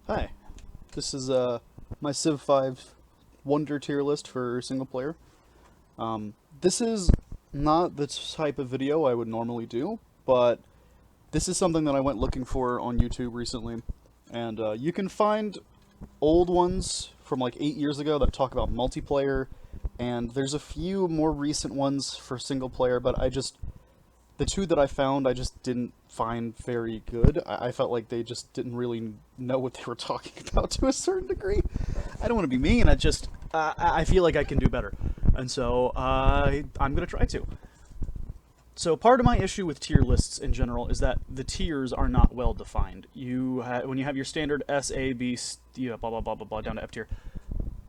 Hi, this is my Civ 5 Wonder tier list for single player. This is not the type of video I would normally do, but this is something that I went looking for on YouTube recently, and you can find old ones from like 8 years ago that talk about multiplayer, and there's a few more recent ones for single player, but the two that I found, I just didn't find very good. I felt like they just didn't really know what they were talking about to a certain degree. I don't want to be mean. I feel like I can do better, and so I'm gonna try to. So part of my issue with tier lists in general is that the tiers are not well defined. When you have your standard S, A, B, blah blah blah blah blah down to F tier,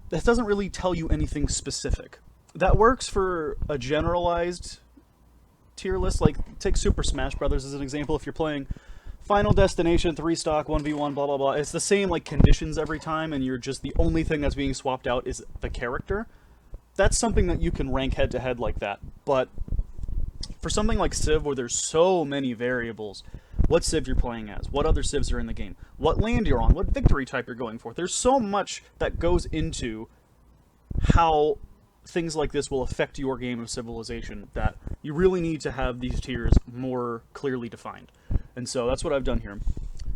that doesn't really tell you anything specific. That works for a generalized tier list. Like, take Super Smash Brothers as an example. If you're playing Final Destination 3 stock 1v1 blah blah blah, it's the same like conditions every time, and you're just the only thing that's being swapped out is the character. That's something that you can rank head to head like that. But for something like Civ, where there's so many variables, what Civ you're playing as, what other Civs are in the game, what land you're on, what victory type you're going for, there's so much that goes into how things like this will affect your game of Civilization that you really need to have these tiers more clearly defined. And so that's what I've done here.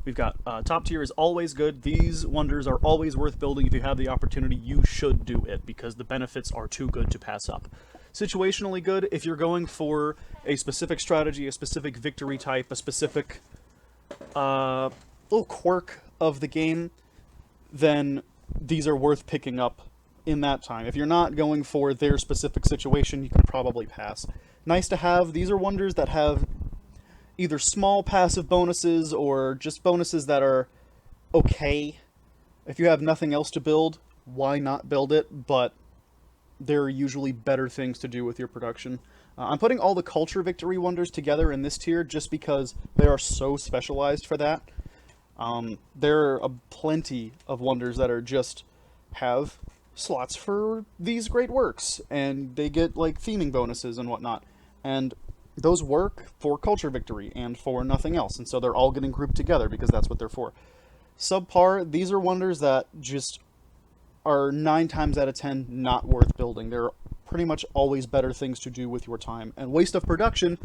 We've got top tier is always good. These wonders are always worth building. If you have the opportunity, you should do it because the benefits are too good to pass up. Situationally good, if you're going for a specific strategy, a specific victory type, a specific little quirk of the game, then these are worth picking up in that time. If you're not going for their specific situation, you can probably pass. Nice to have, these are wonders that have either small passive bonuses or just bonuses that are okay. If you have nothing else to build, why not build it? But there are usually better things to do with your production. I'm putting all the culture victory wonders together in this tier just because they are so specialized for that. There are plenty of wonders that are just have slots for these great works, and they get like theming bonuses and whatnot, and those work for culture victory and for nothing else, and so they're all getting grouped together because that's what they're for. Subpar, these are wonders that just are 9 times out of 10 not worth building. There are pretty much always better things to do with your time, and waste of production,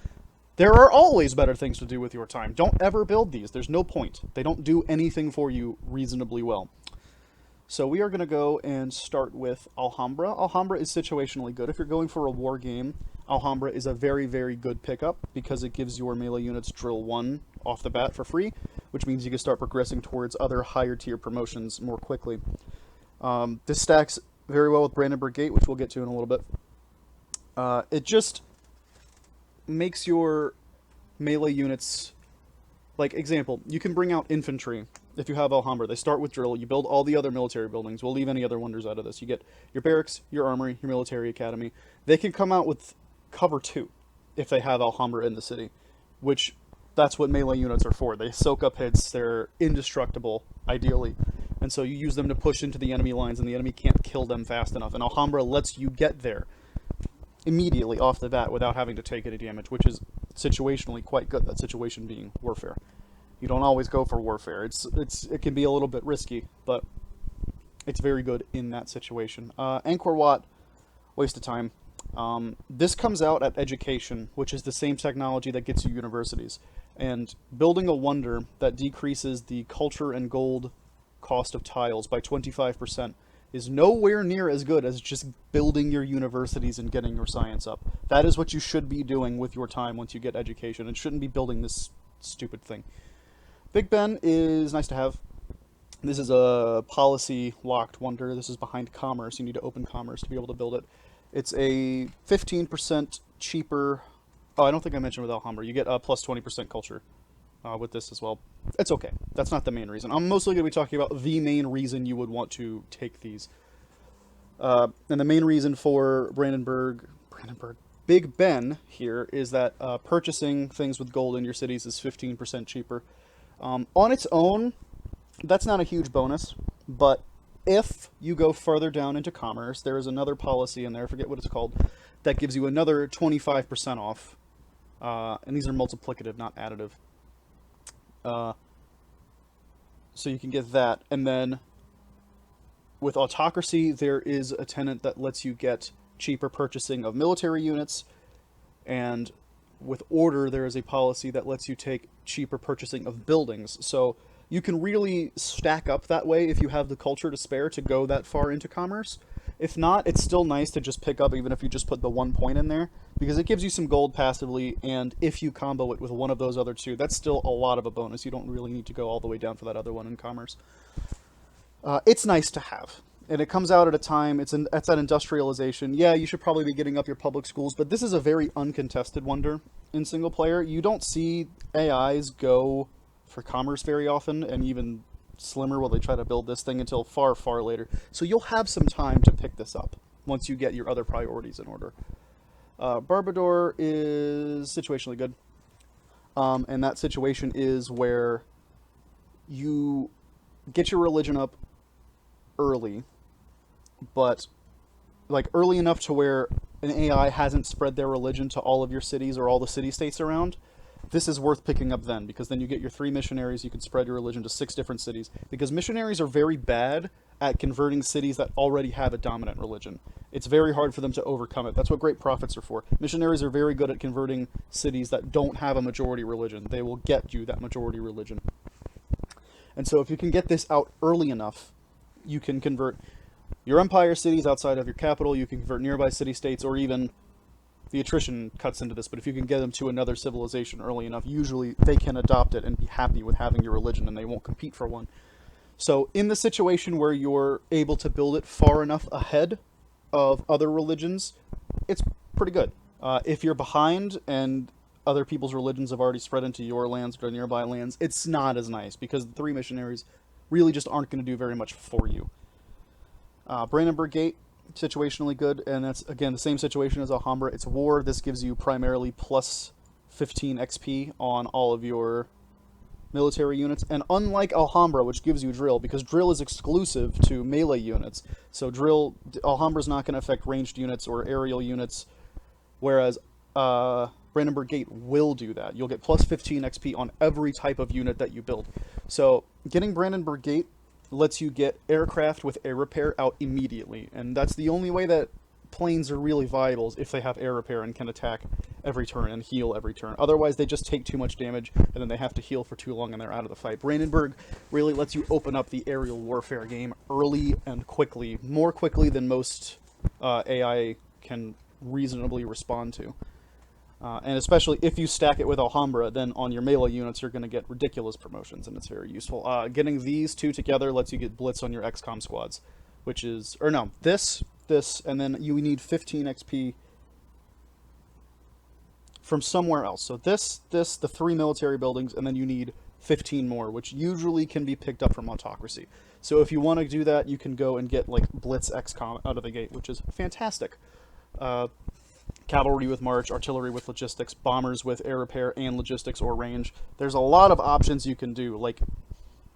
there are always better things to do with your time. Don't ever build these. There's no point. They don't do anything for you reasonably well. So we are going to go and start with Alhambra. Alhambra is situationally good. If you're going for a war game, Alhambra is a very, very good pickup because it gives your melee units drill 1 off the bat for free, which means you can start progressing towards other higher tier promotions more quickly. This stacks very well with Brandenburg Gate, which we'll get to in a little bit. It just makes your melee units, like, example, you can bring out infantry if you have Alhambra. They start with drill. You build all the other military buildings. We'll leave any other wonders out of this. You get your barracks, your armory, your military academy. They can come out with cover 2 if they have Alhambra in the city, which that's what melee units are for. They soak up hits. They're indestructible, ideally. And so you use them to push into the enemy lines, and the enemy can't kill them fast enough. And Alhambra lets you get there immediately off the bat without having to take any damage, which is situationally quite good, that situation being warfare. You don't always go for warfare. It can be a little bit risky, but it's very good in that situation. Angkor Wat, waste of time. This comes out at education, which is the same technology that gets you universities. And building a wonder that decreases the culture and gold cost of tiles by 25% is nowhere near as good as just building your universities and getting your science up. That is what you should be doing with your time once you get education. It shouldn't be building this stupid thing. Big Ben is nice to have. This is a policy locked wonder. This is behind commerce. You need to open commerce to be able to build it. It's a 15% cheaper. Oh, I don't think I mentioned with Alhambra. You get plus 20% culture with this as well. It's okay. That's not the main reason. I'm mostly going to be talking about the main reason you would want to take these. And the main reason for Brandenburg, Big Ben here is that purchasing things with gold in your cities is 15% cheaper. On its own, that's not a huge bonus, but if you go further down into commerce, there is another policy in there, I forget what it's called, that gives you another 25% off. And these are multiplicative, not additive. So you can get that, and then with autocracy, there is a tenant that lets you get cheaper purchasing of military units, and with order, there is a policy that lets you take cheaper purchasing of buildings. So you can really stack up that way if you have the culture to spare to go that far into commerce. If not, it's still nice to just pick up, even if you just put the 1 point in there, because it gives you some gold passively, and if you combo it with one of those other two, that's still a lot of a bonus. You don't really need to go all the way down for that other one in commerce. It's nice to have. And it comes out at a time, it's that industrialization. Yeah, you should probably be getting up your public schools, but this is a very uncontested wonder in single player. You don't see AIs go for commerce very often, and even slimmer while they try to build this thing until far, far later. So you'll have some time to pick this up once you get your other priorities in order. Barbador is situationally good. And that situation is where you get your religion up early, but like early enough to where an AI hasn't spread their religion to all of your cities or all the city-states around. This is worth picking up then, because then you get your 3 missionaries, you can spread your religion to 6 different cities, because missionaries are very bad at converting cities that already have a dominant religion. It's very hard for them to overcome it. That's what great prophets are for. Missionaries are very good at converting cities that don't have a majority religion. They will get you that majority religion. And so if you can get this out early enough, you can convert your empire cities outside of your capital, you can convert nearby city-states, or even the attrition cuts into this, but if you can get them to another civilization early enough, usually they can adopt it and be happy with having your religion, and they won't compete for one. So in the situation where you're able to build it far enough ahead of other religions, it's pretty good. If you're behind and other people's religions have already spread into your lands or nearby lands, it's not as nice, because the 3 missionaries really just aren't going to do very much for you. Brandenburg Gate, situationally good, and that's, again, the same situation as Alhambra. It's war. This gives you primarily plus 15 XP on all of your military units, and unlike Alhambra, which gives you drill, because drill is exclusive to melee units, so Alhambra's not going to affect ranged units or aerial units, whereas Brandenburg Gate will do that. You'll get plus 15 XP on every type of unit that you build. So getting Brandenburg Gate lets you get aircraft with air repair out immediately, and that's the only way that planes are really viable, is if they have air repair and can attack every turn and heal every turn. Otherwise, they just take too much damage, and then they have to heal for too long, and they're out of the fight. Brandenburg really lets you open up the aerial warfare game early and quickly, more quickly than most AI can reasonably respond to. And especially if you stack it with Alhambra, then on your melee units you're going to get ridiculous promotions, and it's very useful. Getting these 2 together lets you get Blitz on your XCOM squads, which is, or no, this, and then you need 15 XP from somewhere else. So this, the 3 military buildings, and then you need 15 more, which usually can be picked up from Autocracy. So if you want to do that, you can go and get like Blitz XCOM out of the gate, which is fantastic. Cavalry with march, artillery with logistics, bombers with air repair and logistics or range. There's a lot of options you can do. Like,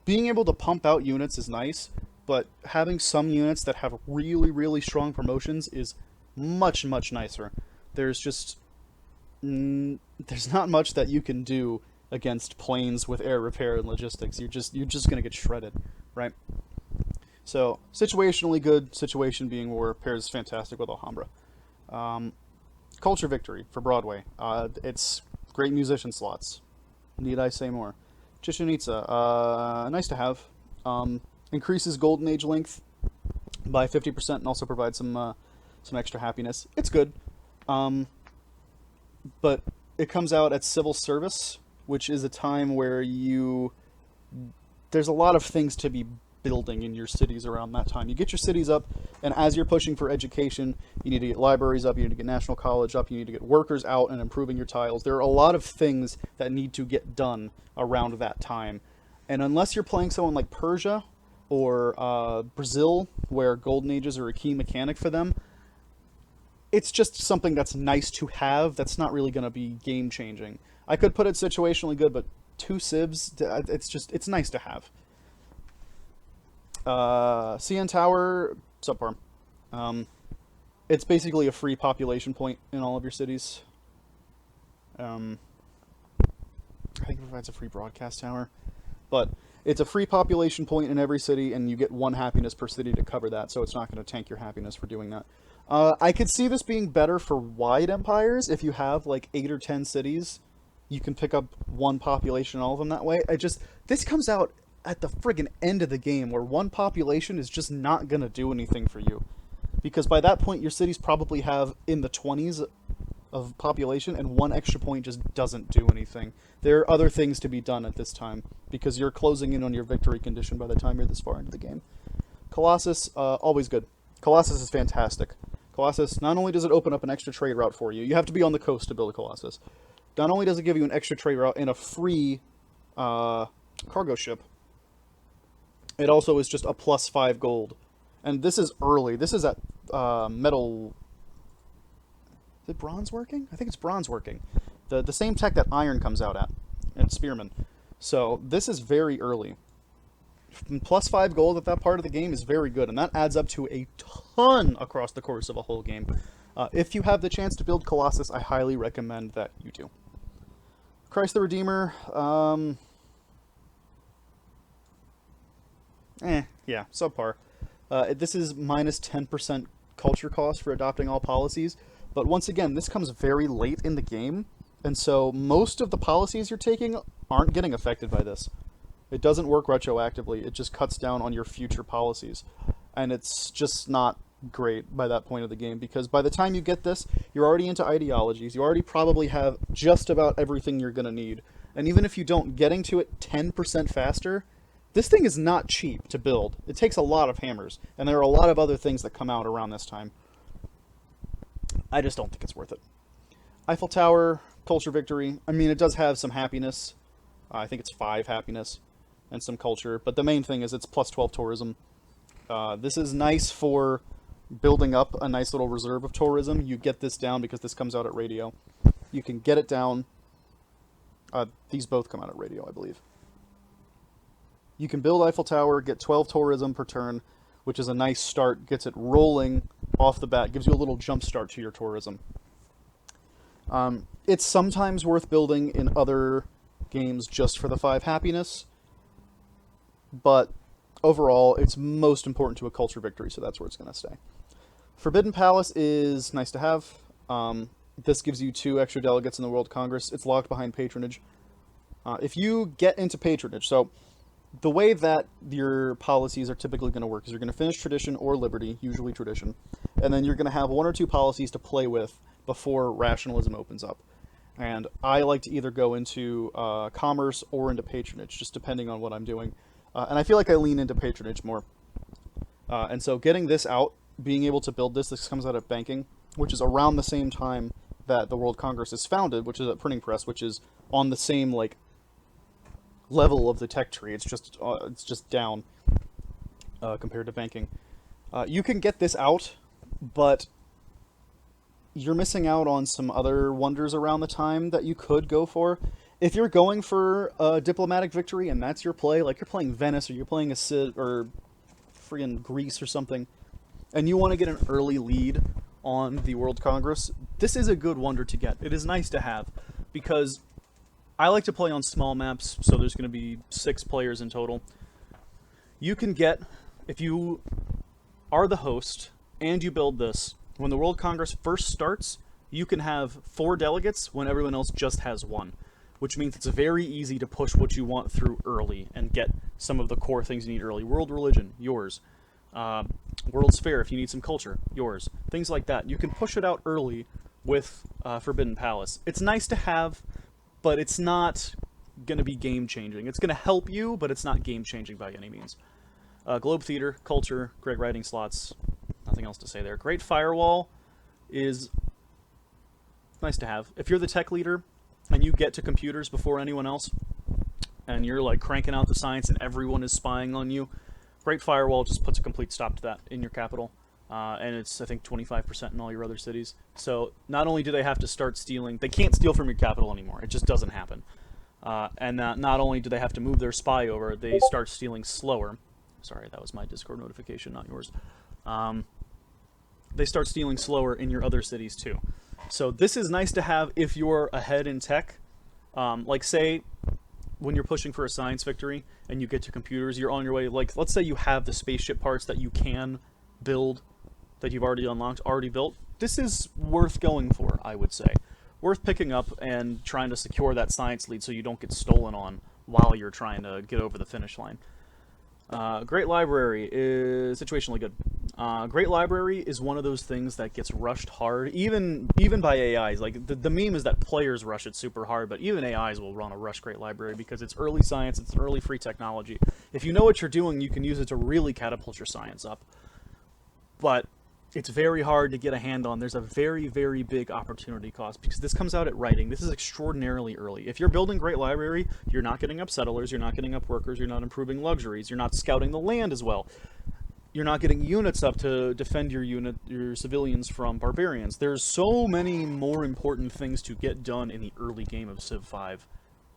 being able to pump out units is nice, but having some units that have really, really strong promotions is much, much nicer. There's just there's not much that you can do against planes with air repair and logistics. You're just gonna get shredded, right? So situationally good, situation being war, pairs fantastic with Alhambra. Culture Victory for Broadway. It's great musician slots. Need I say more? Chichen Itza, nice to have. Increases Golden Age length by 50% and also provides some extra happiness. It's good. But it comes out at civil service, which is a time where there's a lot of things to be building in your cities around that time. You get your cities up, and as you're pushing for education, you need to get libraries up, you need to get National College up, you need to get workers out and improving your tiles. There are a lot of things that need to get done around that time. And unless you're playing someone like Persia or Brazil, where Golden Ages are a key mechanic for them, it's just something that's nice to have, that's not really going to be game-changing. I could put it situationally good, but 2 civs, it's nice to have. CN Tower, subpar. It's basically a free population point in all of your cities. I think it provides a free broadcast tower. But It's a free population point in every city, and you get 1 happiness per city to cover that, so it's not going to tank your happiness for doing that. I could see this being better for wide empires. If you have like 8 or 10 cities, you can pick up 1 population, all of them that way. This comes out at the friggin' end of the game, where 1 population is just not going to do anything for you. Because by that point, your cities probably have in the 20s of population, and 1 extra point just doesn't do anything. There are other things to be done at this time, because you're closing in on your victory condition by the time you're this far into the game. Colossus, always good. Colossus is fantastic. Colossus, not only does it open up an extra trade route for you, you have to be on the coast to build a Colossus. Not only does it give you an extra trade route and a free cargo ship, it also is just a +5 gold. And this is early. This is at metal... Is it bronze working? I think it's bronze working. The same tech that iron comes out at, and spearman. So this is very early. +5 gold at that part of the game is very good, and that adds up to a ton across the course of a whole game. If you have the chance to build Colossus, I highly recommend that you do. Christ the Redeemer, yeah, subpar. This is minus 10% culture cost for adopting all policies, but once again, this comes very late in the game, and so most of the policies you're taking aren't getting affected by this. It doesn't work retroactively, it just cuts down on your future policies, and it's just not great by that point of the game, because by the time you get this, you're already into ideologies, you already probably have just about everything you're going to need, and even if you don't, getting to it 10% faster, this thing is not cheap to build. It takes a lot of hammers, and there are a lot of other things that come out around this time. I just don't think it's worth it. Eiffel Tower, culture victory, I mean, it does have some happiness. I think it's 5 happiness and some culture, but the main thing is it's +12 tourism. This is nice for building up a nice little reserve of tourism. You get this down because this comes out at radio. You can get it down. These both come out at radio, I believe. You can build Eiffel Tower, get 12 tourism per turn, which is a nice start, gets it rolling off the bat, gives you a little jump start to your tourism. It's sometimes worth building in other games just for the 5 happiness, but overall, it's most important to a culture victory, so that's where it's going to stay. Forbidden Palace is nice to have. This gives you 2 extra delegates in the World Congress. It's locked behind patronage. If you get into patronage, so the way that your policies are typically going to work is you're going to finish tradition or liberty, usually tradition, and then you're going to have 1 or 2 policies to play with before rationalism opens up. And I like to either go into commerce or into patronage, just depending on what I'm doing. And I feel like I lean into patronage more. And so getting this out, being able to build this comes out of banking, which is around the same time that the World Congress is founded, which is at printing press, which is on the same like level of the tech tree. It's just down compared to banking. You can get this out, but you're missing out on some other wonders around the time that you could go for. If you're going for a diplomatic victory and that's your play, like you're playing Venice or you're playing a Sid or friggin' Greece or something, and you want to get an early lead on the World Congress, this is a good wonder to get. It is nice to have, because I like to play on small maps, so there's going to be 6 players in total. You can get, if you are the host and you build this, when the World Congress first starts, you can have 4 delegates when everyone else just has 1, which means it's very easy to push what you want through early and get some of the core things you need early. World religion, yours. World's Fair, if you need some culture, yours. Things like that. You can push it out early with Forbidden Palace. It's nice to have, but it's not going to be game-changing. It's going to help you, but it's not game-changing by any means. Globe Theater, culture, great writing slots. Nothing else to say there. Great Firewall is nice to have. If you're the tech leader and you get to computers before anyone else, and you're like cranking out the science and everyone is spying on you, Great Firewall just puts a complete stop to that in your capital. And it's, I think, 25% in all your other cities. So not only do they have to start stealing, they can't steal from your capital anymore. It just doesn't happen. And not only do they have to move their spy over, they start stealing slower. Sorry, that was my Discord notification, not yours. They start stealing slower in your other cities too. So this is nice to have if you're ahead in tech. Like say, when you're pushing for a science victory and you get to computers, you're on your way. Like, let's say you have the spaceship parts that you can build, that you've already unlocked, already built. This is worth going for, I would say. Worth picking up and trying to secure that science lead so you don't get stolen on while you're trying to get over the finish line. Great Library is situationally good. Great Library is one of those things that gets rushed hard, even by AIs. Like, the meme is that players rush it super hard, but even AIs will run a rush Great Library because it's early science, it's early free technology. If you know what you're doing, you can use it to really catapult your science up. But it's very hard to get a hand on. There's a very, very big opportunity cost because this comes out at writing. This is extraordinarily early. If you're building Great Library, you're not getting up settlers, you're not getting up workers, you're not improving luxuries, you're not scouting the land as well. You're not getting units up to defend your civilians from barbarians. There's so many more important things to get done in the early game of Civ 5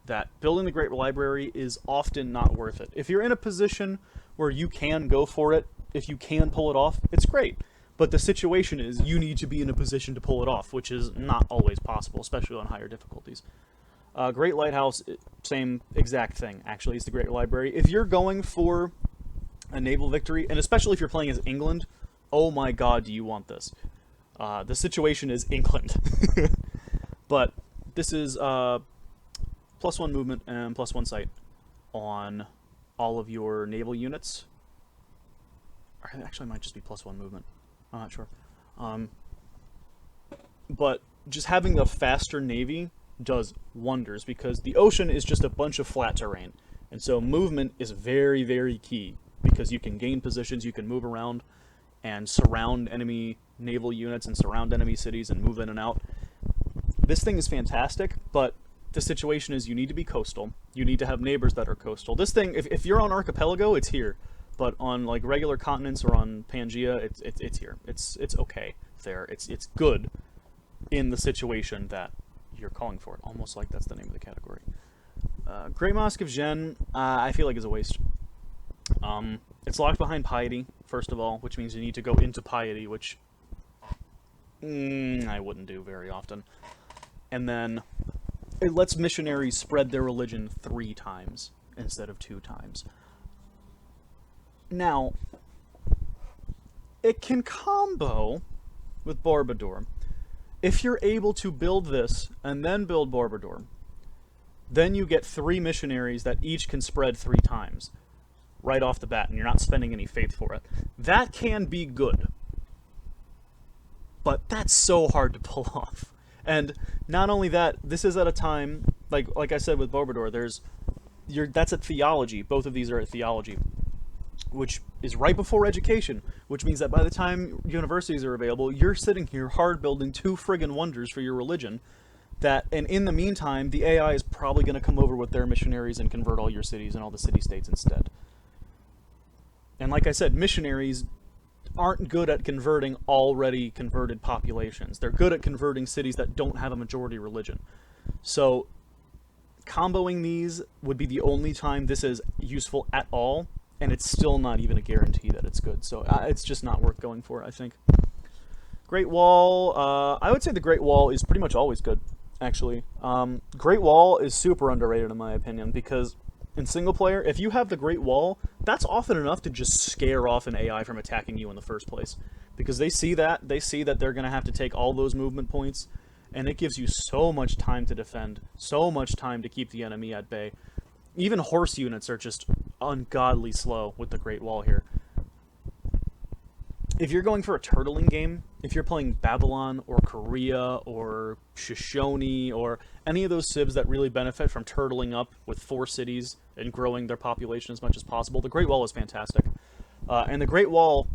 that building the Great Library is often not worth it. If you're in a position where you can go for it, if you can pull it off, it's great. But the situation is you need to be in a position to pull it off, which is not always possible, especially on higher difficulties. Great Lighthouse, same exact thing, actually. It's the Great Library. If you're going for a naval victory, and especially if you're playing as England, oh my god, do you want this. The situation is England. But this is +1 movement and +1 sight on all of your naval units. Or actually, it might just be +1 movement. I'm not sure. But just having a faster navy does wonders because the ocean is just a bunch of flat terrain. And so movement is very, very key because you can gain positions, you can move around and surround enemy naval units and surround enemy cities and move in and out. This thing is fantastic, but the situation is you need to be coastal. You need to have neighbors that are coastal. This thing, if you're on Archipelago, it's here. But on like regular continents or on Pangea, it's here. It's okay there. It's good in the situation that you're calling for it. Almost like that's the name of the category. Great Mosque of Zhen, I feel like is a waste. It's locked behind piety, first of all, which means you need to go into piety, which I wouldn't do very often. And then it lets missionaries spread their religion 3 times instead of 2 times. Now, it can combo with Barbador. If you're able to build this and then build Barbador, then you get 3 missionaries that each can spread 3 times right off the bat, and you're not spending any faith for it. That can be good. But that's so hard to pull off. And not only that, this is at a time, like I said with Barbador, that's at theology. Both of these are at theology, which is right before education, which means that by the time universities are available, you're sitting here hard building 2 friggin' wonders for your religion, and in the meantime, the AI is probably going to come over with their missionaries and convert all your cities and all the city-states instead. And like I said, missionaries aren't good at converting already converted populations. They're good at converting cities that don't have a majority religion. So comboing these would be the only time this is useful at all, and it's still not even a guarantee that it's good. So it's just not worth going for, I think. Great Wall, I would say the Great Wall is pretty much always good, actually. Great Wall is super underrated in my opinion, because in single player, if you have the Great Wall, that's often enough to just scare off an AI from attacking you in the first place. Because they see that they're going to have to take all those movement points, and it gives you so much time to defend, so much time to keep the enemy at bay. Even horse units are just ungodly slow with the Great Wall here. If you're going for a turtling game, if you're playing Babylon or Korea or Shoshone or any of those civs that really benefit from turtling up with 4 cities and growing their population as much as possible, the Great Wall is fantastic. And the Great Wall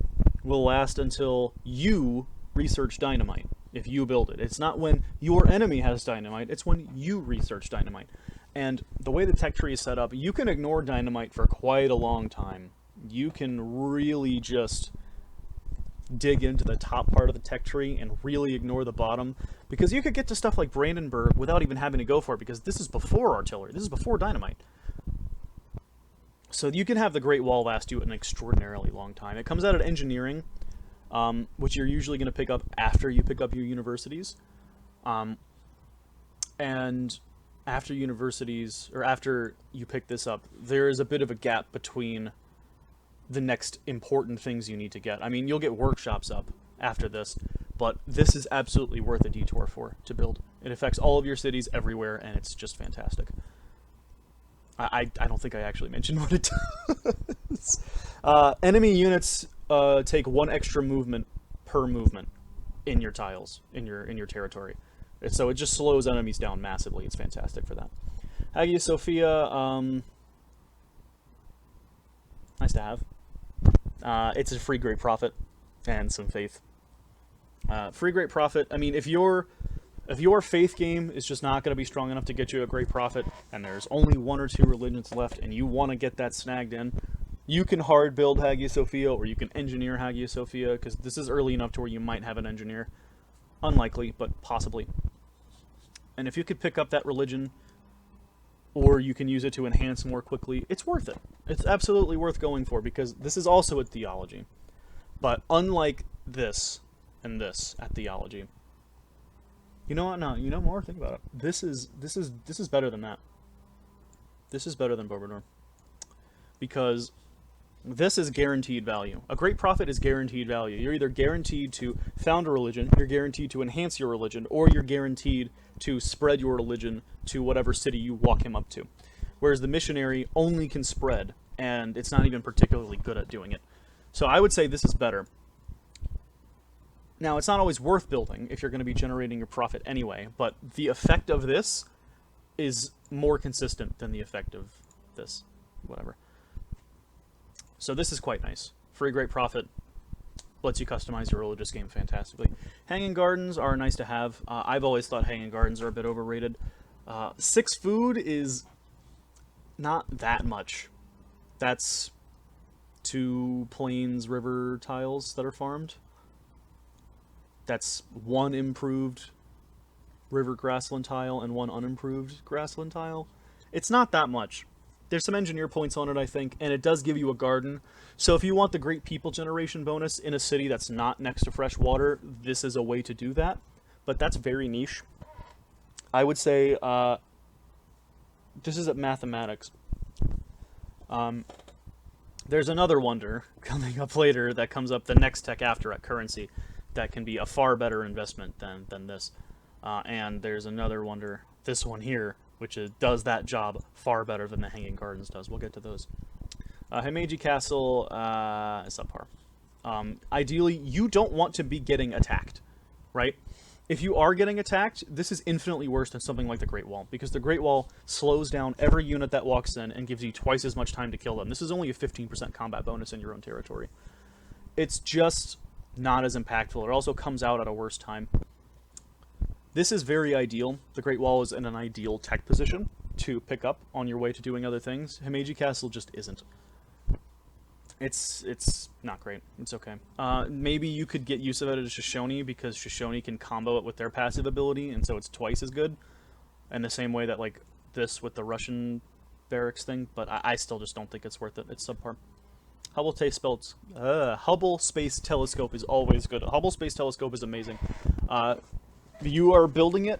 will last until you research dynamite, if you build it. It's not when your enemy has dynamite, it's when you research dynamite. And the way the tech tree is set up, you can ignore dynamite for quite a long time. You can really just dig into the top part of the tech tree and really ignore the bottom, because you could get to stuff like Brandenburg without even having to go for it, because this is before artillery, this is before dynamite. So you can have the Great Wall last you an extraordinarily long time. It comes out at engineering, which you're usually going to pick up after you pick up your universities. And after universities, or after you pick this up, there is a bit of a gap between the next important things you need to get. I mean, you'll get workshops up after this, but this is absolutely worth a detour for to build. It affects all of your cities everywhere, and it's just fantastic. I don't think I actually mentioned what it does. Enemy units take 1 extra movement per movement in your tiles, in your territory. So it just slows enemies down massively. It's fantastic for that. Hagia Sophia, nice to have. It's a free great prophet and some faith. Free great prophet. I mean, if your faith game is just not going to be strong enough to get you a great prophet, and there's only 1 or 2 religions left, and you want to get that snagged in, you can hard build Hagia Sophia, or you can engineer Hagia Sophia, because this is early enough to where you might have an engineer. Unlikely, but possibly. And if you could pick up that religion, or you can use it to enhance more quickly, it's worth it. It's absolutely worth going for, because this is also a theology. But unlike this and this at theology, you know what? No, you know more. Think about it. This is better than that. This is better than Bobador, because this is guaranteed value. A great prophet is guaranteed value. You're either guaranteed to found a religion, you're guaranteed to enhance your religion, or you're guaranteed to spread your religion to whatever city you walk him up to. Whereas the missionary only can spread, and it's not even particularly good at doing it. So I would say this is better. Now, it's not always worth building if you're going to be generating your profit anyway, but the effect of this is more consistent than the effect of this. Whatever. So this is quite nice. Free great profit lets you customize your religious game fantastically. Hanging gardens are nice to have. I've always thought hanging gardens are a bit overrated. 6 food is not that much. That's 2 plains river tiles that are farmed. That's 1 improved river grassland tile and 1 unimproved grassland tile. It's not that much. There's some engineer points on it, I think, and it does give you a garden. So if you want the great people generation bonus in a city that's not next to fresh water, this is a way to do that. But that's very niche. I would say this is at mathematics. There's another wonder coming up later that comes up the next tech after at currency that can be a far better investment than this. And there's another wonder, this one here, which does that job far better than the Hanging Gardens does. We'll get to those. Himeji Castle is subpar. Ideally, you don't want to be getting attacked, right? If you are getting attacked, this is infinitely worse than something like the Great Wall, because the Great Wall slows down every unit that walks in and gives you twice as much time to kill them. This is only a 15% combat bonus in your own territory. It's just not as impactful. It also comes out at a worse time. This is very ideal. The Great Wall is in an ideal tech position to pick up on your way to doing other things. Himeji Castle just isn't. It's not great. It's okay. Maybe you could get use of it as Shoshone, because Shoshone can combo it with their passive ability, and so it's twice as good. In the same way that, like, this with the Russian barracks thing, but I still just don't think it's worth it. It's subpar. Hubble Space Telescope is always good. Hubble Space Telescope is amazing. You are building it.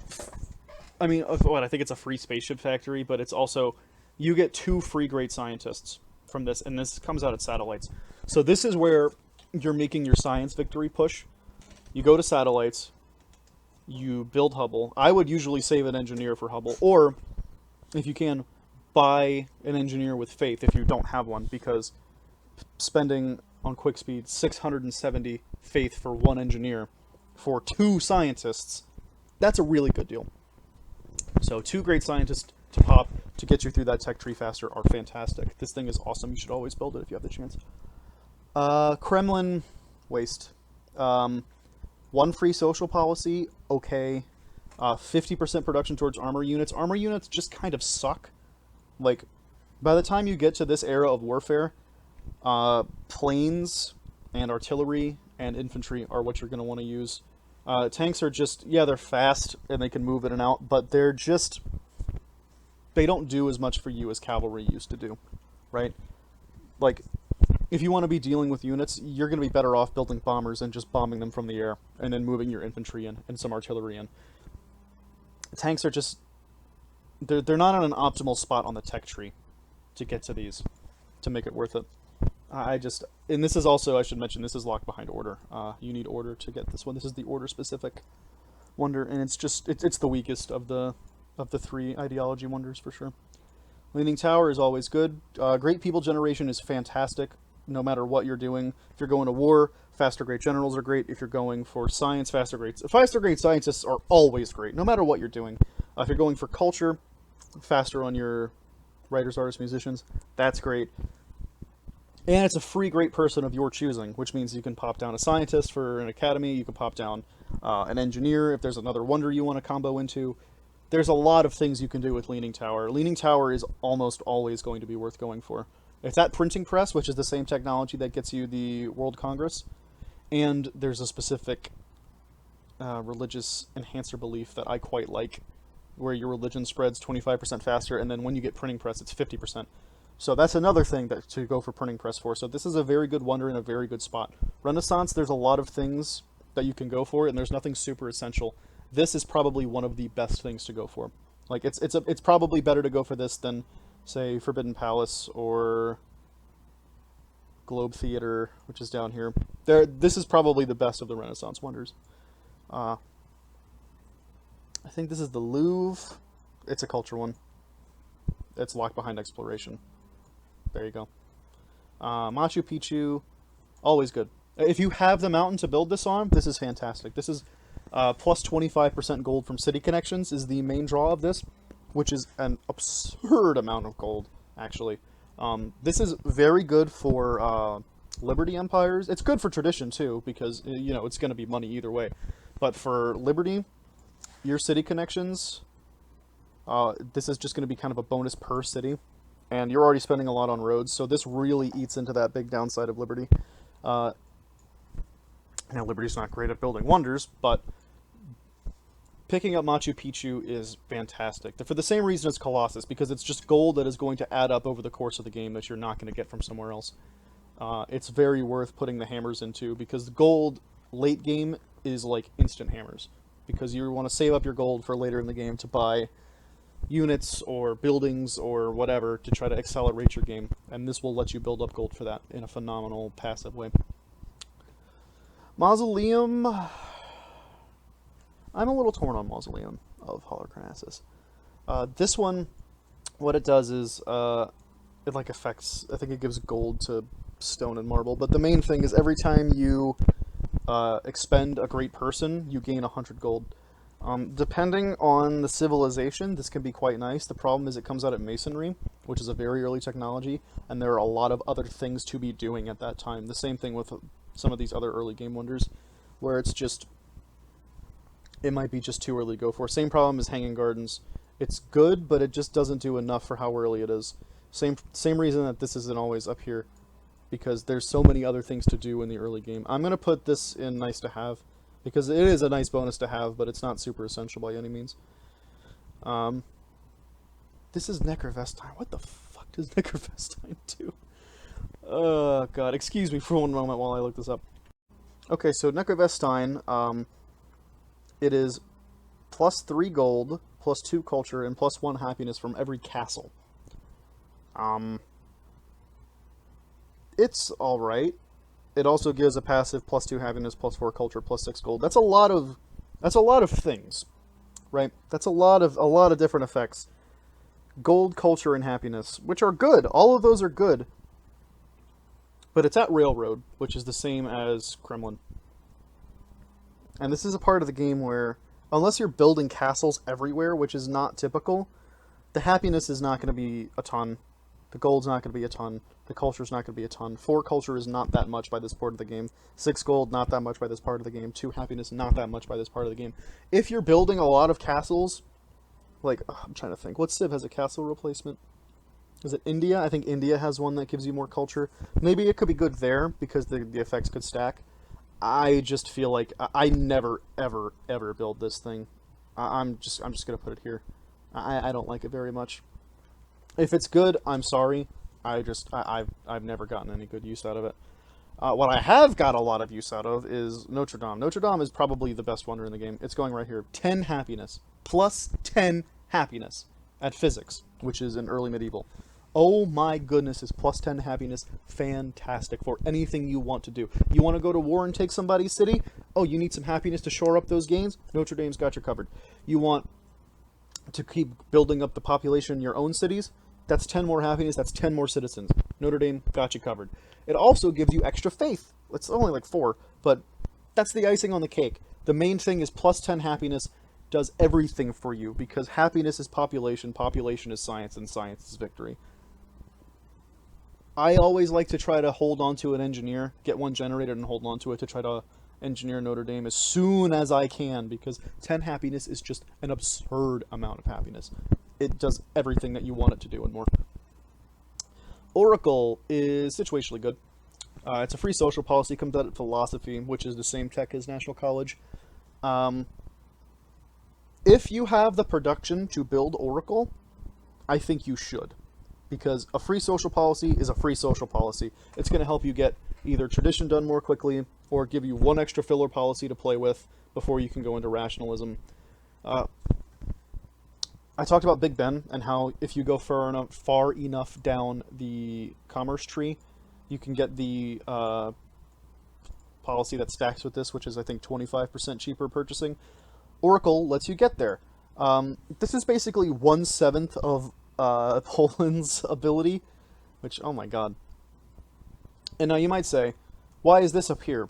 I mean, I think it's a free spaceship factory, but it's also, you get 2 free great scientists from this, and this comes out at satellites. So this is where you're making your science victory push. You go to satellites, you build Hubble. I would usually save an engineer for Hubble, or if you can, buy an engineer with faith if you don't have one, because spending on quick speed 670 faith for 1 engineer for 2 scientists, that's a really good deal. So 2 great scientists to pop to get you through that tech tree faster are fantastic. This thing is awesome. You should always build it if you have the chance. Kremlin, waste. 1 free social policy, okay. 50% production towards armor units. Armor units just kind of suck. Like, by the time you get to this era of warfare, planes and artillery and infantry are what you're going to want to use. Tanks are just, yeah, they're fast and they can move in and out, but they're just, they don't do as much for you as cavalry used to do, right? Like, if you want to be dealing with units, you're going to be better off building bombers and just bombing them from the air, and then moving your infantry in and some artillery in. Tanks are just, they're not on an optimal spot on the tech tree to get to these to make it worth it. I just, and this is also, I should mention, this is locked behind order. You need order to get this one. This is the order specific wonder, and it's just it's the weakest of the three ideology wonders for sure. Leaning Tower is always good. Great People Generation is fantastic, no matter what you're doing. If you're going to war, faster great generals are great. If you're going for science, faster great scientists are always great, no matter what you're doing. If you're going for culture, faster on your writers, artists, musicians, that's great. And it's a free great person of your choosing, which means you can pop down a scientist for an academy, you can pop down an engineer if there's another wonder you want to combo into. There's a lot of things you can do with Leaning Tower. Leaning Tower is almost always going to be worth going for. It's at printing press, which is the same technology that gets you the World Congress, and there's a specific religious enhancer belief that I quite like, where your religion spreads 25% faster, and then when you get printing press, it's 50%. So that's another thing that to go for printing press for. So this is a very good wonder in a very good spot. Renaissance, there's a lot of things that you can go for, and there's nothing super essential. This is probably one of the best things to go for. Like it's probably better to go for this than, say, Forbidden Palace or Globe Theater, which is down here. This is probably the best of the Renaissance wonders. I think this is the Louvre. It's a culture one. It's locked behind exploration. There you go. Machu Picchu, always good. If you have the mountain to build this on, this is fantastic. This is plus 25% gold from city connections is the main draw of this, which is an absurd amount of gold, actually. This is very good for Liberty empires. It's good for tradition, too, because, you know, it's going to be money either way. But for Liberty, your city connections, this is just going to be kind of a bonus per city. And you're already spending a lot on roads, so this really eats into that big downside of Liberty. Now, Liberty's not great at building wonders, but picking up Machu Picchu is fantastic. For the same reason as Colossus, because it's just gold that is going to add up over the course of the game that you're not going to get from somewhere else. It's very worth putting the hammers into, because gold late game is like instant hammers. Because you want to save up your gold for later in the game to buy units or buildings or whatever to try to accelerate your game, and this will let you build up gold for that in a phenomenal passive way. Mausoleum, I'm a little torn on Mausoleum of Holocarnassus. This one, what it does is it like affects, I think it gives gold to stone and marble, but the main thing is every time you expend a great person, you gain 100 gold. Depending on the civilization, this can be quite nice. The problem is it comes out at masonry, which is a very early technology, and there are a lot of other things to be doing at that time. The same thing with some of these other early game wonders, where it's just, it might be just too early to go for. Same problem as Hanging Gardens. It's good, but it just doesn't do enough for how early it is. Same reason that this isn't always up here, because there's so many other things to do in the early game. I'm going to put this in nice to have, because it is a nice bonus to have, but it's not super essential by any means. This is Necrovestine. What the fuck does Necrovestine do? Oh, God. Excuse me for one moment while I look this up. Okay, so Necrovestine, it is plus 3 gold, plus 2 culture, and plus 1 happiness from every castle. It's alright. It also gives a passive plus 2 happiness, plus 4 culture, plus 6 gold. That's a lot of things, right? That's a lot of different effects. Gold, culture, and happiness, which are good. All of those are good. But it's at Railroad, which is the same as Kremlin. And this is a part of the game where, unless you're building castles everywhere, which is not typical, the happiness is not going to be a ton. The gold's not going to be a ton. The culture's not going to be a ton. 4 culture is not that much by this part of the game. 6 gold, not that much by this part of the game. 2 happiness, not that much by this part of the game. If you're building a lot of castles, like, I'm trying to think. What civ has a castle replacement? Is it India? I think India has one that gives you more culture. Maybe it could be good there, because the effects could stack. I just feel like I never, ever, ever build this thing. I'm just going to put it here. I don't like it very much. If it's good, I'm sorry. I've never gotten any good use out of it. What I have got a lot of use out of is Notre Dame. Notre Dame is probably the best wonder in the game. It's going right here. 10 happiness. Plus 10 happiness. at physics, which is in early medieval. Oh my goodness, is plus 10 happiness fantastic for anything you want to do. You want to go to war and take somebody's city? Oh, you need some happiness to shore up those gains? Notre Dame's got you covered. You want to keep building up the population in your own cities? That's 10 more happiness, that's 10 more citizens. Notre Dame got you covered. It also gives you extra faith. It's only like 4, but that's the icing on the cake. The main thing is plus 10 happiness does everything for you, because happiness is population, population is science, and science is victory. I always like to try to hold on to an engineer, get one generated and hold on to it to try to engineer Notre Dame as soon as I can, because 10 happiness is just an absurd amount of happiness. It does everything that you want it to do and more. Oracle is situationally good. It's a free social policy, comes out of philosophy, which is the same tech as National College. If you have the production to build Oracle, I think you should. Because a free social policy is a free social policy. It's going to help you get either tradition done more quickly, or give you one extra filler policy to play with before you can go into rationalism. I talked about Big Ben, and how if you go far enough down the commerce tree, you can get the policy that stacks with this, which is, I think, 25% cheaper purchasing. Oracle lets you get there. This is basically 1/7 of Poland's ability, which, oh my god. And now you might say, why is this up here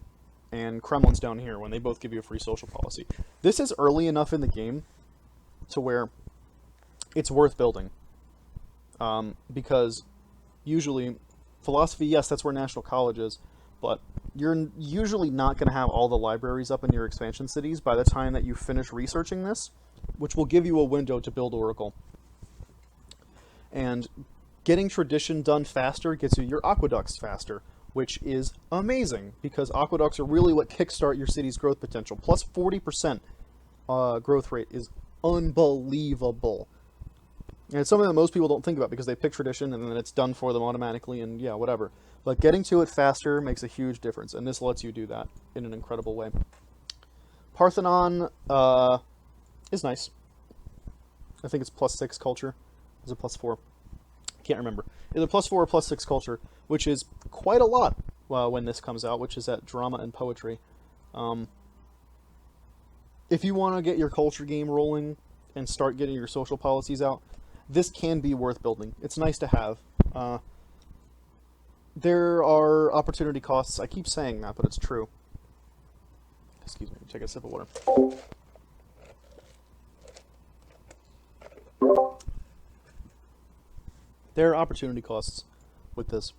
and Kremlin's down here when they both give you a free social policy? This is early enough in the game to where it's worth building. Because usually, philosophy, yes, that's where National College is, but you're usually not going to have all the libraries up in your expansion cities by the time that you finish researching this, which will give you a window to build Oracle. And getting tradition done faster gets you your aqueducts faster, which is amazing, because aqueducts are really what kickstart your city's growth potential. Plus 40% growth rate is unbelievable. And it's something that most people don't think about because they pick tradition and then it's done for them automatically, and yeah, whatever. But getting to it faster makes a huge difference, and this lets you do that in an incredible way. Parthenon is nice. I think it's plus 6 culture. Is it plus 4? Can't remember. Either plus 4 or plus 6 culture, which is quite a lot when this comes out, which is at drama and poetry. If you want to get your culture game rolling and start getting your social policies out, this can be worth building. It's nice to have. There are opportunity costs. I keep saying that, but it's true. Excuse me, take a sip of water. There are opportunity costs with this.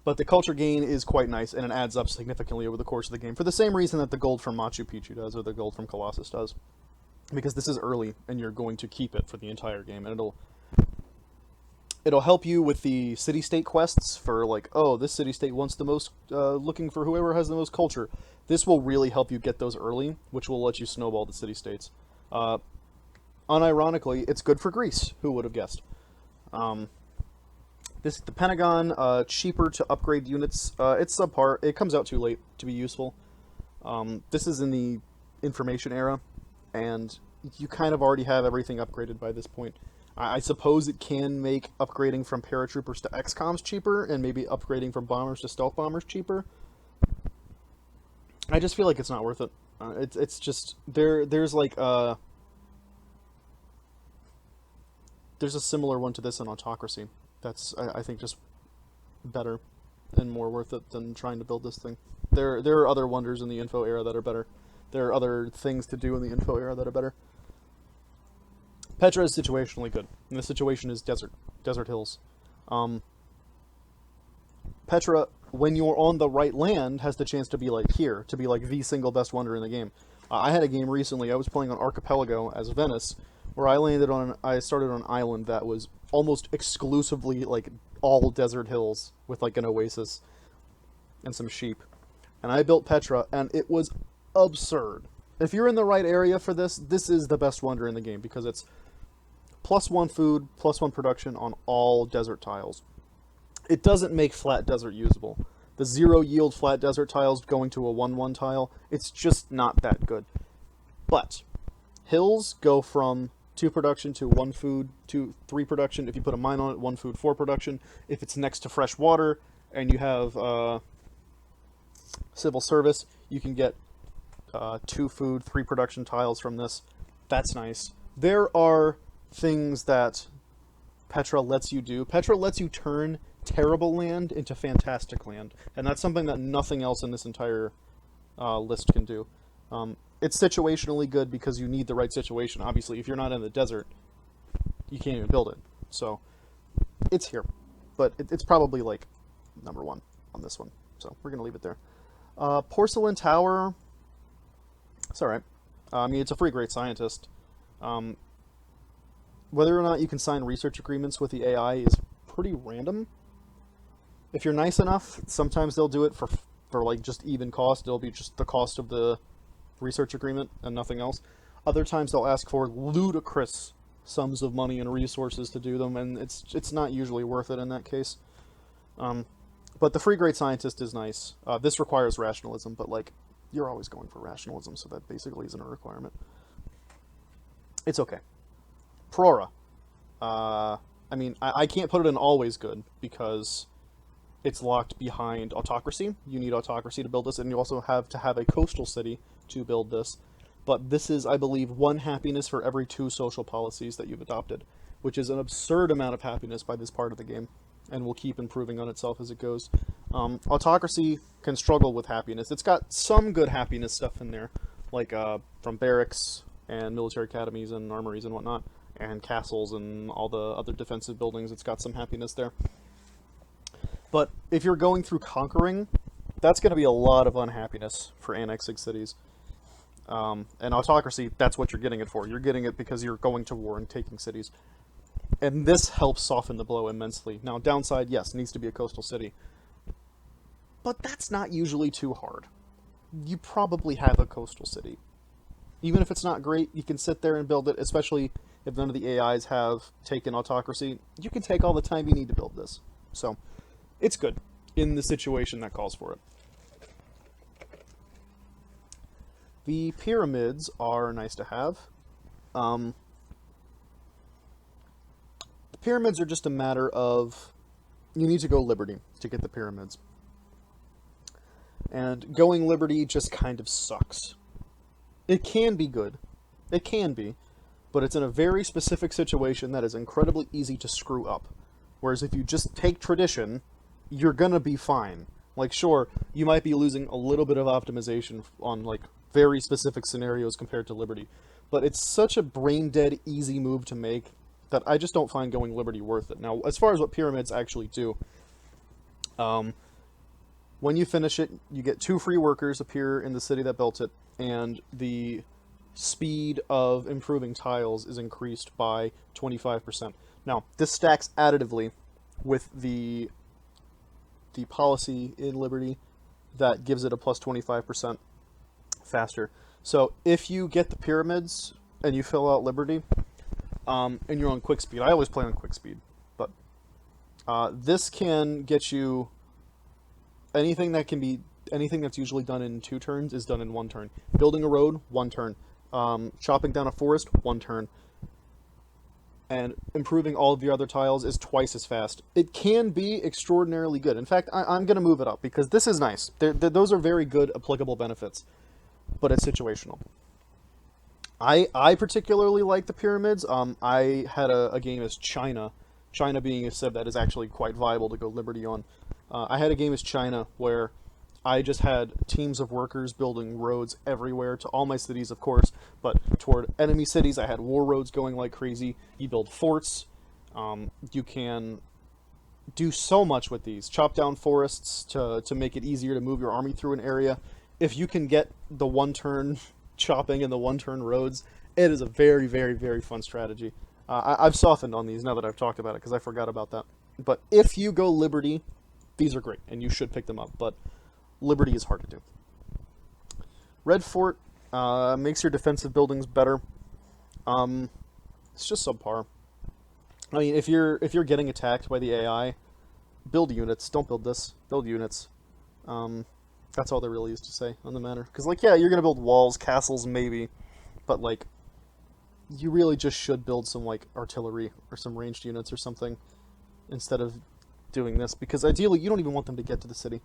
But the culture gain is quite nice, and it adds up significantly over the course of the game, for the same reason that the gold from Machu Picchu does, or the gold from Colossus does. Because this is early, and you're going to keep it for the entire game, and it'll help you with the city-state quests for, like, oh, this city-state wants the most, looking for whoever has the most culture. This will really help you get those early, which will let you snowball the city-states. Unironically, it's good for Greece. Who would have guessed? The Pentagon, cheaper to upgrade units. It's subpar. It comes out too late to be useful. This is in the information era, and you kind of already have everything upgraded by this point. I suppose it can make upgrading from paratroopers to XCOMs cheaper, and maybe upgrading from bombers to stealth bombers cheaper. I just feel like it's not worth it. It's just there's like there's a similar one to this in Autocracy. That's, I think, just better and more worth it than trying to build this thing. There are other wonders in the info era that are better. There are other things to do in the info era that are better. Petra is situationally good, and the situation is desert hills. Petra, when you're on the right land, has the chance to be like here, to be like the single best wonder in the game. I had a game recently, I was playing on Archipelago as Venice, where I started on an island that was almost exclusively like all desert hills with like an oasis and some sheep. And I built Petra, and it was absurd. If you're in the right area for this, this is the best wonder in the game, because it's +1 food, +1 production on all desert tiles. It doesn't make flat desert usable. The 0 yield flat desert tiles going to a 1/1 tile, it's just not that good. But hills go from 2 production to 1 food to 3 production. If you put a mine on it, 1 food, 4 production. If it's next to fresh water and you have civil service, you can get 2 food, 3 production tiles from this. That's nice. There are things that Petra lets you do. Petra lets you turn terrible land into fantastic land, and that's something that nothing else in this entire list can do. It's situationally good because you need the right situation. Obviously, if you're not in the desert, you can't even build it. So it's here, but it's probably like number 1 on this one. So we're gonna leave it there. Porcelain Tower. It's all right. I mean, it's a free great scientist. Whether or not you can sign research agreements with the AI is pretty random. If you're nice enough, sometimes they'll do it for like just even cost. It'll be just the cost of the research agreement and nothing else. Other times they'll ask for ludicrous sums of money and resources to do them, and it's not usually worth it in that case. But the free great scientist is nice. This requires rationalism, but like you're always going for rationalism, so that basically isn't a requirement. It's okay. Prora. I mean, I can't put it in always good because it's locked behind autocracy. You need autocracy to build this, and you also have to have a coastal city to build this. But this is, I believe, 1 happiness for every 2 social policies that you've adopted, which is an absurd amount of happiness by this part of the game, and will keep improving on itself as it goes. Autocracy can struggle with happiness. It's got some good happiness stuff in there, like from barracks and military academies and armories and whatnot, and castles and all the other defensive buildings. It's got some happiness there. But if you're going through conquering, that's going to be a lot of unhappiness for annexing cities. And autocracy, that's what you're getting it for. You're getting it because you're going to war and taking cities. And this helps soften the blow immensely. Now, downside, yes, needs to be a coastal city. But that's not usually too hard. You probably have a coastal city. Even if it's not great, you can sit there and build it, especially if none of the AIs have taken autocracy. You can take all the time you need to build this. So, it's good in the situation that calls for it. The pyramids are nice to have. The pyramids are just a matter of you need to go Liberty to get the pyramids. And going Liberty just kind of sucks. It can be good. It can be. But it's in a very specific situation that is incredibly easy to screw up. Whereas if you just take tradition, you're gonna be fine. Like, sure, you might be losing a little bit of optimization on, like, very specific scenarios compared to Liberty. But it's such a brain-dead, easy move to make that I just don't find going Liberty worth it. Now, as far as what pyramids actually do, when you finish it, you get 2 free workers appear in the city that built it, and the speed of improving tiles is increased by 25%. Now, this stacks additively with the policy in Liberty that gives it a plus 25% faster. So if you get the pyramids and you fill out Liberty, and you're on quick speed, I always play on quick speed, but this can get you anything that's usually done in 2 turns is done in 1 turn. Building a road, 1 turn. Chopping down a forest, 1 turn. And improving all of your other tiles is twice as fast. It can be extraordinarily good. In fact, I'm going to move it up because this is nice. Those are very good applicable benefits, but it's situational. I particularly like the pyramids. I had a game as China being a civ that is actually quite viable to go Liberty on. I had a game as China where I just had teams of workers building roads everywhere to all my cities, of course, but toward enemy cities, I had war roads going like crazy. You build forts. You can do so much with these. Chop down forests to make it easier to move your army through an area. If you can get the 1-turn chopping and the 1-turn roads, it is a very, very, very fun strategy. I've softened on these now that I've talked about it because I forgot about that. But if you go Liberty, these are great, and you should pick them up, but Liberty is hard to do. Red Fort makes your defensive buildings better. It's just subpar. I mean, if you're getting attacked by the AI, build units. Don't build this. Build units. That's all there really is to say on the matter. Because, like, yeah, you're gonna build walls, castles, maybe, but like, you really just should build some like artillery or some ranged units or something instead of doing this, because ideally you don't even want them to get to the city.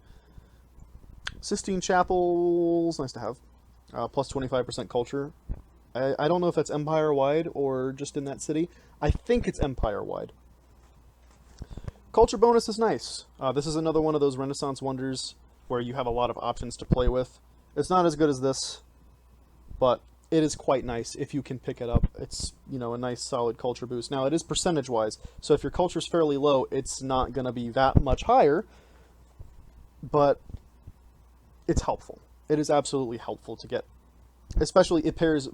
Sistine Chapel's nice to have. Plus 25% culture. I don't know if that's empire-wide or just in that city. I think it's empire-wide. Culture bonus is nice. This is another one of those Renaissance wonders where you have a lot of options to play with. It's not as good as this, but it is quite nice if you can pick it up. It's, you know, a nice solid culture boost. Now, it is percentage-wise, so if your culture's fairly low, it's not going to be that much higher, but it's helpful. It is absolutely helpful to get. Especially, it pairs...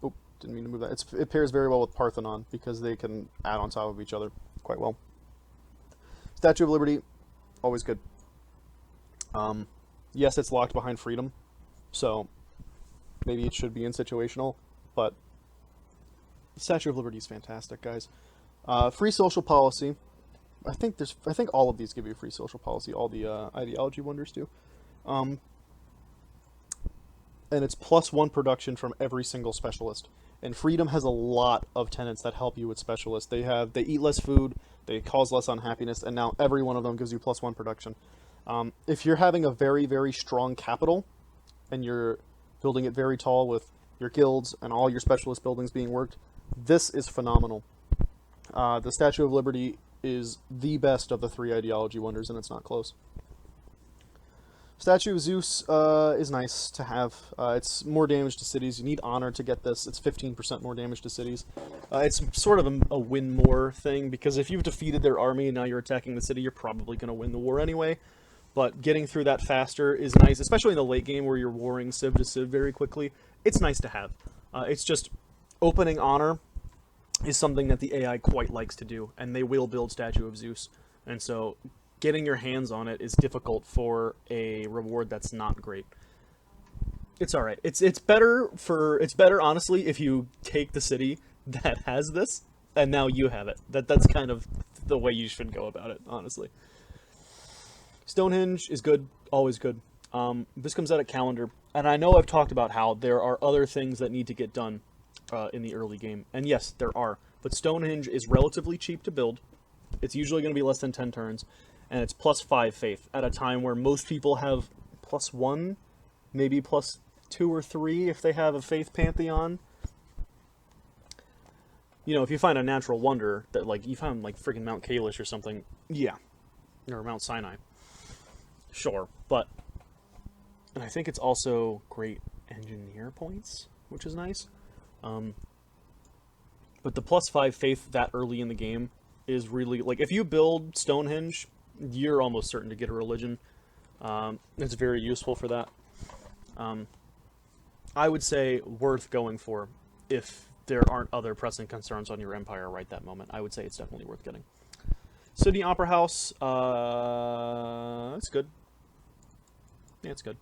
Oh, didn't mean to move that. It pairs very well with Parthenon, because they can add on top of each other quite well. Statue of Liberty, always good. Yes, it's locked behind freedom, so maybe it should be in situational, but Statue of Liberty is fantastic, guys. Free social policy. I think all of these give you free social policy. All the ideology wonders do. And it's +1 production from every single specialist. And freedom has a lot of tenants that help you with specialists. They eat less food, they cause less unhappiness, and now every one of them gives you +1 production. If you're having a very, very strong capital, and you're building it very tall with your guilds and all your specialist buildings being worked, this is phenomenal. The Statue of Liberty is the best of the 3 ideology wonders, and it's not close. Statue of Zeus is nice to have. It's more damage to cities. You need honor to get this. It's 15% more damage to cities. It's sort of a win more thing, because if you've defeated their army and now you're attacking the city, you're probably going to win the war anyway. But getting through that faster is nice, especially in the late game where you're warring civ to civ very quickly. It's nice to have. It's just opening honor is something that the AI quite likes to do, and they will build Statue of Zeus. And so getting your hands on it is difficult for a reward that's not great. It's all right. It's better honestly if you take the city that has this and now you have it. That's kind of the way you should go about it, honestly. Stonehenge is good, always good. This comes out at calendar, and I know I've talked about how there are other things that need to get done in the early game, and yes, there are. But Stonehenge is relatively cheap to build. It's usually going to be less than 10 turns, and it's +5 faith at a time where most people have +1, maybe +2 or 3 if they have a faith pantheon. You know, if you find a natural wonder that, like, you found, like, freaking Mount Kalish or something, yeah, or Mount Sinai, sure, but, and I think it's also great engineer points, which is nice. But the +5 faith that early in the game is really, like, if you build Stonehenge, you're almost certain to get a religion. It's very useful for that. I would say worth going for if there aren't other pressing concerns on your empire right that moment. I would say it's definitely worth getting. Sydney Opera House, it's good. Yeah, it's good.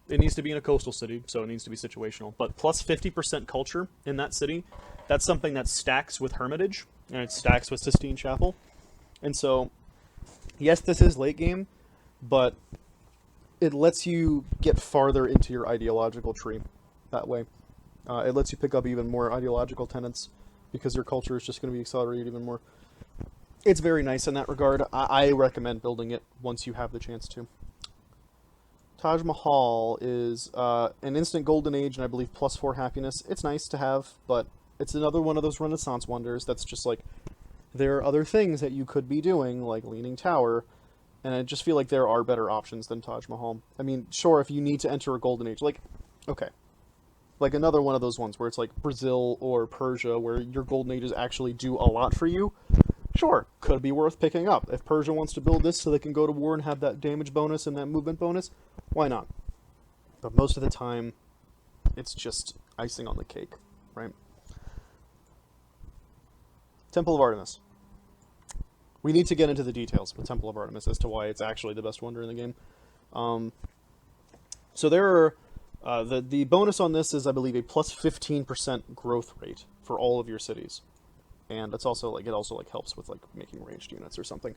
It needs to be in a coastal city, so it needs to be situational. But +50% culture in that city, that's something that stacks with Hermitage, and it stacks with Sistine Chapel. And so, yes, this is late game, but it lets you get farther into your ideological tree that way. It lets you pick up even more ideological tenets, because your culture is just going to be accelerated even more. It's very nice in that regard. I recommend building it once you have the chance to. Taj Mahal is an instant golden age, and I believe +4 happiness. It's nice to have, but it's another one of those Renaissance wonders that's just like, there are other things that you could be doing, like Leaning Tower, and I just feel like there are better options than Taj Mahal. I mean, sure, if you need to enter a golden age, like, okay. Like another one of those ones where it's like Brazil or Persia, where your golden ages actually do a lot for you. Sure, could be worth picking up. If Persia wants to build this so they can go to war and have that damage bonus and that movement bonus, why not? But most of the time, it's just icing on the cake, right? Temple of Artemis. We need to get into the details with Temple of Artemis as to why it's actually the best wonder in the game. So there are... the bonus on this is, I believe, a +15% growth rate for all of your cities. And it's also like, it also like helps with like making ranged units or something.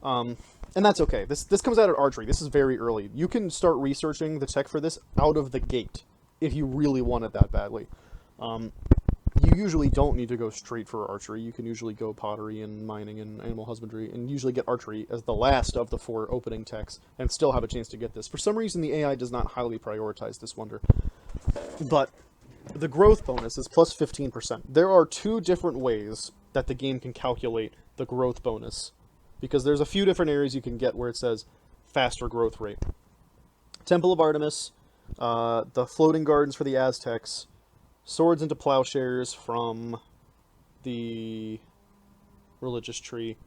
And that's okay. This comes out at archery. This is very early. You can start researching the tech for this out of the gate if you really want it that badly. You you usually don't need to go straight for archery. You can usually go pottery and mining and animal husbandry, and usually get archery as the last of the 4 opening techs, and still have a chance to get this. For some reason, the AI does not highly prioritize this wonder. But the growth bonus is plus 15%. There are 2 different ways that the game can calculate the growth bonus, because there's a few different areas you can get where it says faster growth rate. Temple of Artemis, the floating gardens for the Aztecs, swords into plowshares from the religious tree,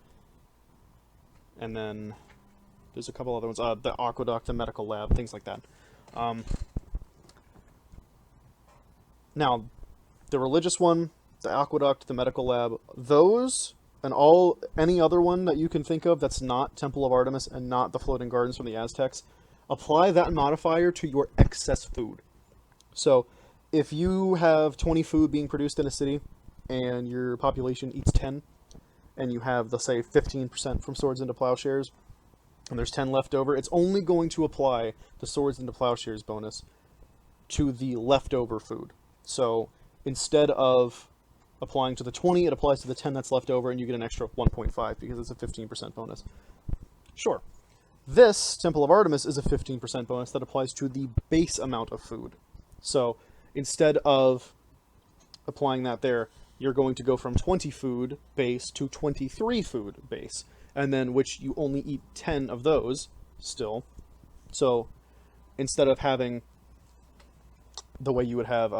and then there's a couple other ones, the aqueduct, the medical lab, things like that. Now, the religious one, the aqueduct, the medical lab, those, and any other one that you can think of that's not Temple of Artemis and not the floating gardens from the Aztecs, apply that modifier to your excess food. So, if you have 20 food being produced in a city, and your population eats 10, and you have, let's say, 15% from swords into plowshares, and there's 10 left over, it's only going to apply the swords into plowshares bonus to the leftover food. So, instead of applying to the 20, it applies to the 10 that's left over, and you get an extra 1.5 because it's a 15% bonus. Sure. This, Temple of Artemis, is a 15% bonus that applies to the base amount of food. So, instead of applying that there, you're going to go from 20 food base to 23 food base, and then which you only eat 10 of those still. So, instead of having the way you would have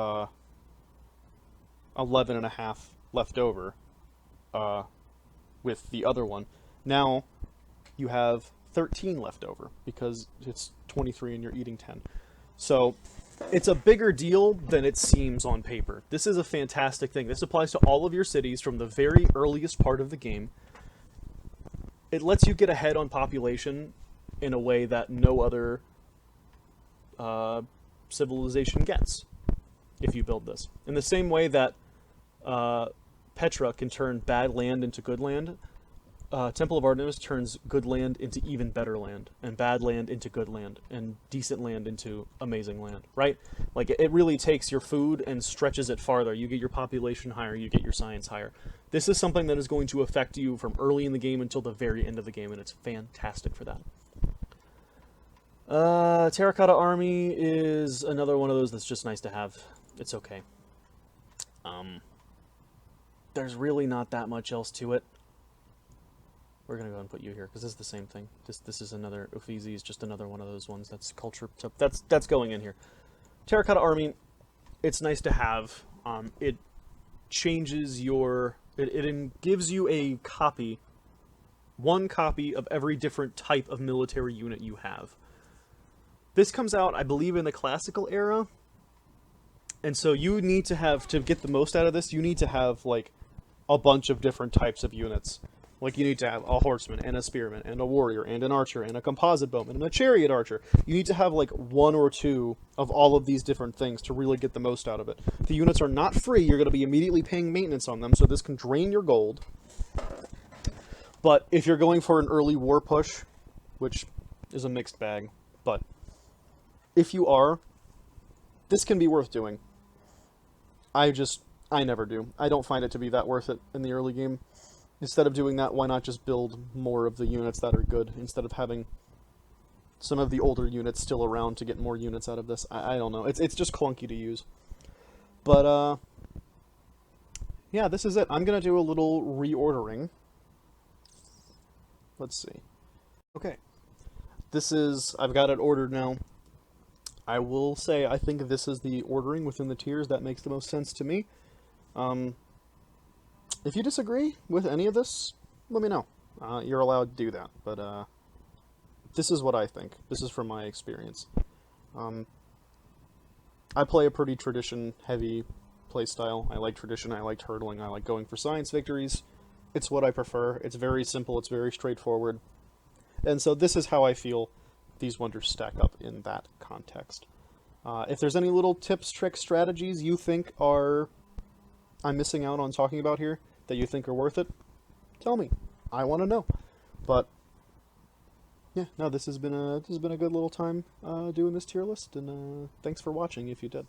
11.5 left over with the other one, now you have 13 left over because it's 23 and you're eating 10. So it's a bigger deal than it seems on paper. This is a fantastic thing. This applies to all of your cities from the very earliest part of the game. It lets you get ahead on population in a way that no other civilization gets if you build this. In the same way that Petra can turn bad land into good land, Temple of Artemis turns good land into even better land, and bad land into good land, and decent land into amazing land, right? Like, it really takes your food and stretches it farther. You get your population higher, you get your science higher. This is something that is going to affect you from early in the game until the very end of the game, and it's fantastic for that. Terracotta Army is another one of those that's just nice to have. It's okay. There's really not that much else to it. We're gonna go and put you here because this is the same thing. This is another Uffizi is just another one of those ones that's culture. So that's going in here. Terracotta Army, it's nice to have. It changes your. It gives you a copy, one copy of every different type of military unit you have. This comes out, I believe, in the classical era, and so you need to have, to get the most out of this, you need to have like a bunch of different types of units. Like, you need to have a horseman, and a spearman, and a warrior, and an archer, and a composite bowman, and a chariot archer. You need to have, like, 1 or 2 of all of these different things to really get the most out of it. The units are not free. You're going to be immediately paying maintenance on them, so this can drain your gold. But if you're going for an early war push, which is a mixed bag, but if you are, this can be worth doing. I never do. I don't find it to be that worth it in the early game. Instead of doing that, why not just build more of the units that are good, instead of having some of the older units still around to get more units out of this? I don't know. It's just clunky to use. But, yeah, this is it. I'm going to do a little reordering. Let's see. Okay. I've got it ordered now. I will say, I think this is the ordering within the tiers that makes the most sense to me. If you disagree with any of this, let me know. You're allowed to do that, but this is what I think. This is from my experience. I play a pretty tradition-heavy playstyle. I like tradition, I like hurdling, I like going for science victories. It's what I prefer. It's very simple, it's very straightforward. And so this is how I feel these wonders stack up in that context. If there's any little tips, tricks, strategies you think I'm missing out on talking about here, that you think are worth it, tell me. I want to know. But yeah, no, this has been a good little time doing this tier list, and thanks for watching if you did.